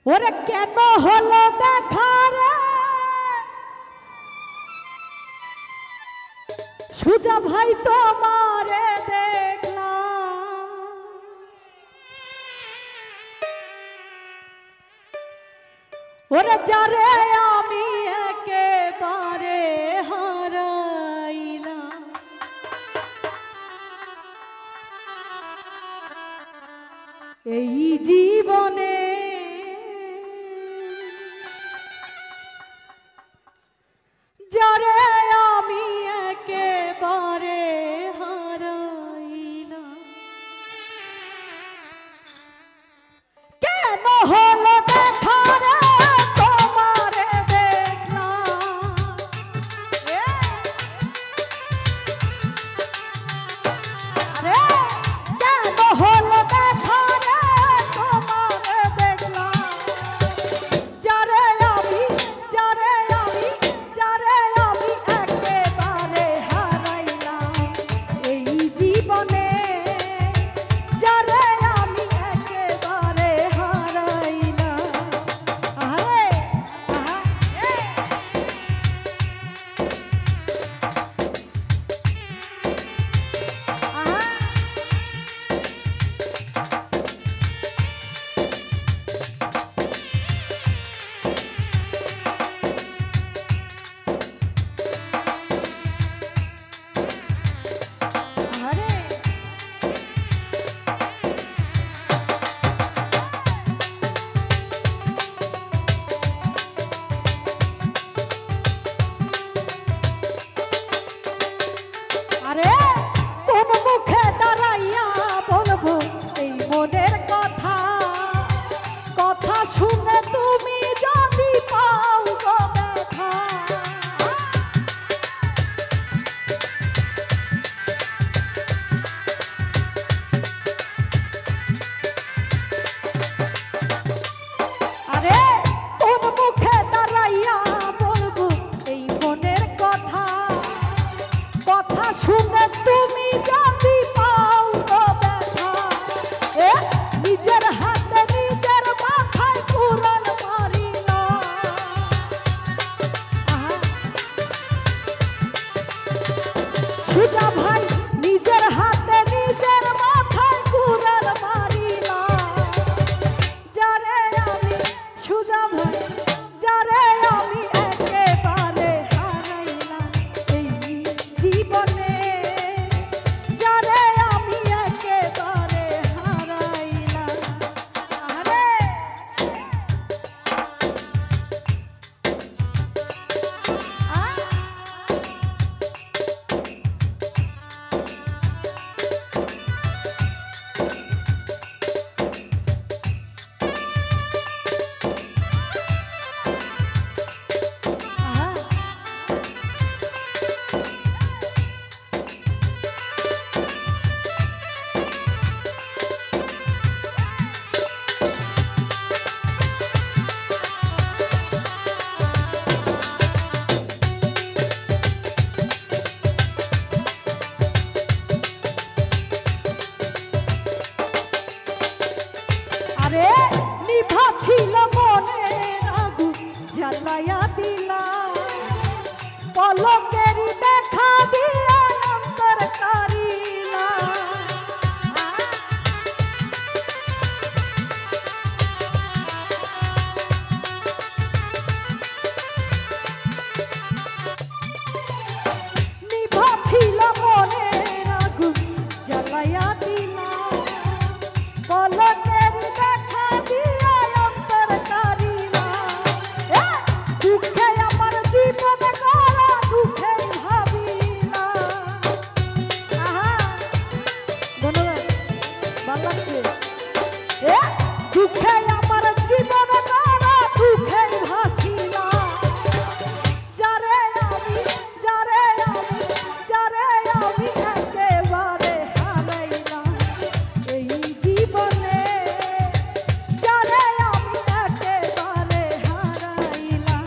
ওরে কেন হলো দেখা রে সুজা ভাই তোমারে দেখলাম ওরে যারে আমি একেবারে হারাইলাম এই জীবনে যারে আমি একেবারে হারাইলাম কেন হলো দেখা রে তোমারে দেখলাম আরে কেন হলো দেখা রে তোমারে দেখলাম যারে আমি একেবারে হারাইলাম এই জীবনে যারে আমি একেবারে হারাইলাম আরে আরে কোন মুখে দাঁড়াইয়া বলবো এই মনের কথা কথা শুনে তুমি যদি পাও গো ব্যথা আরে কোন মুখে দাঁড়াইয়া বলবো এই মনের কথা কথা শুনে তুমি যদি পাও গো ব্যথা নিজের হাতে নিজের মাথায় কুড়াল মারিল সুজা ভাই নিজের হাতে নিজের মাথায় কুড়াল মারিল যারে আমি সুজা ভাই যারে আমি একেবারে হারাইলাম এই জীবনে যারে আমি একেবারে হারাইলাম আরে আরে নিভা ছিল মনের আগুন জ্বালায়া দিলা পলকেরই দেখা দিয়া অন্তর কারিলা নিভা ছিল মনের আগুন জ্বালায়া দিলা পলকেরই দেখা দিয়া অন্তর কারিলা দুঃখে আমার জীবন করা দুঃখে ভাবিলা ধন্যবাদ ভালো লাগছে দুঃখে আমার জীবন করা দুঃখে ভাসিলা যারে আমি একেবারে হারাইলাম এই জীবনে যারে আমি একেবারে হারাইলাম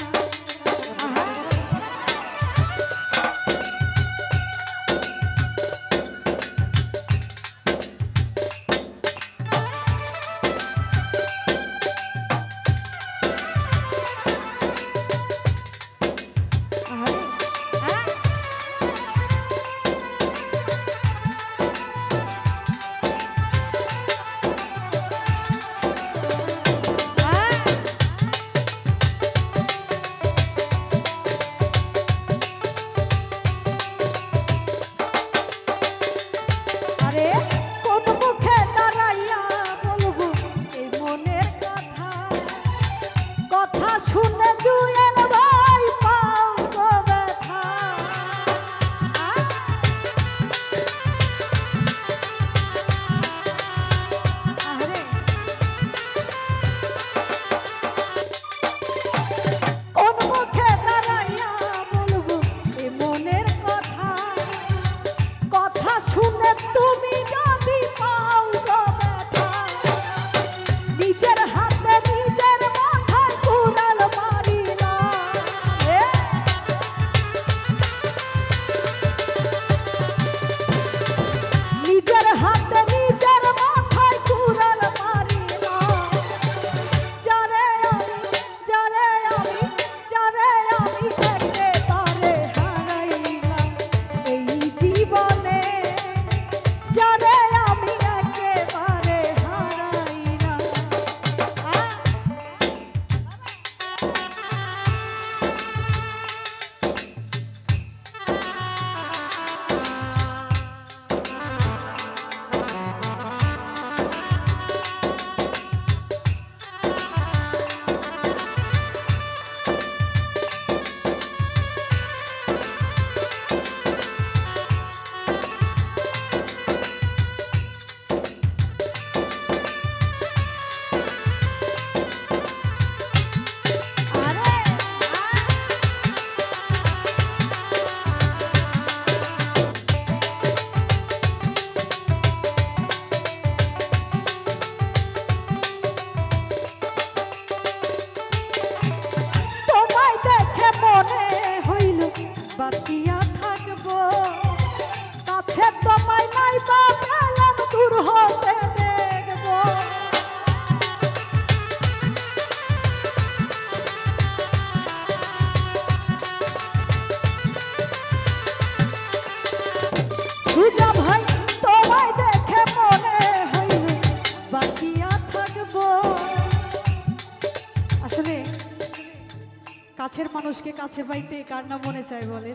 কাছের মানুষকে কাছে পাইতে কার না মনে চায় বলে।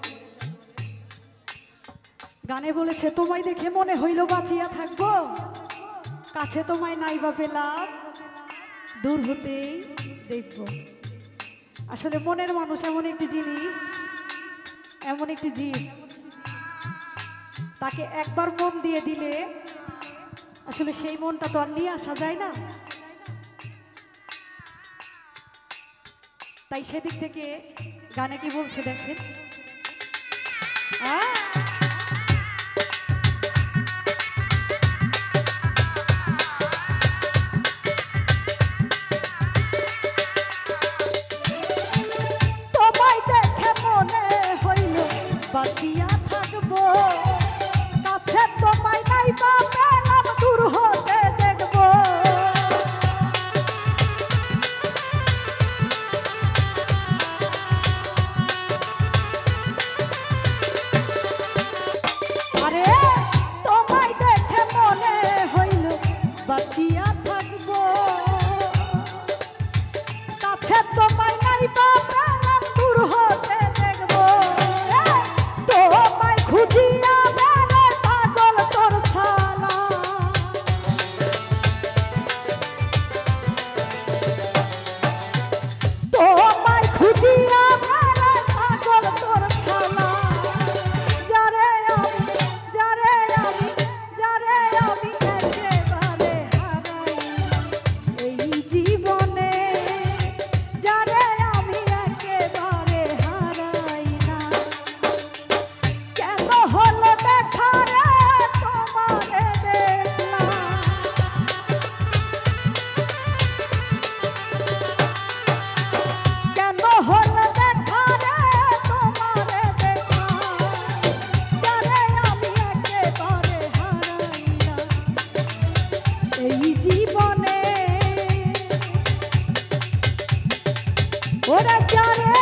গানে বলেছে তোমায় দেখে মনে হইল বাঁচিয়া থাকবো, কাছে তোমায় নাই বা পেলাম, দূর হতেই দেখব। আসলে মনের মানুষ এমন একটি জিনিস, এমন একটি জীব, তাকে একবার মন দিয়ে দিলে আসলে সেই মনটা তো আর নিয়ে আসা যায় না। তাই সেদিক থেকে গানে কি বলছে দেখেন, তোমায় দেখে মনে হইল বাঁচিয়া থাকবো, কাছে তোমায় নাই বা পেলাম, দূর হতে দেখবো। আরে তোমায় দেখে মনে হইল বাঁচিয়া থাকবো, কাছে তোমায় নাই বা পেলাম, দূর হতে দেখবো। তোমায় খুঁজিয়া বেড়ে পাগল তোর ছালা, তোমায় খুঁজিয়া বেড়ে পাগল তোর ছালা। যারে আমি একেবারে হারাই এই জীবনে, যারে আমি একেবারে হারাই না। কেন হলো দেখা রে তোমারে দেখলাম, কেন হলো দেখা রে তোমারে দেখলাম, যারে আমি একেবারে হারাই না এই জীবনে। ওরে যারে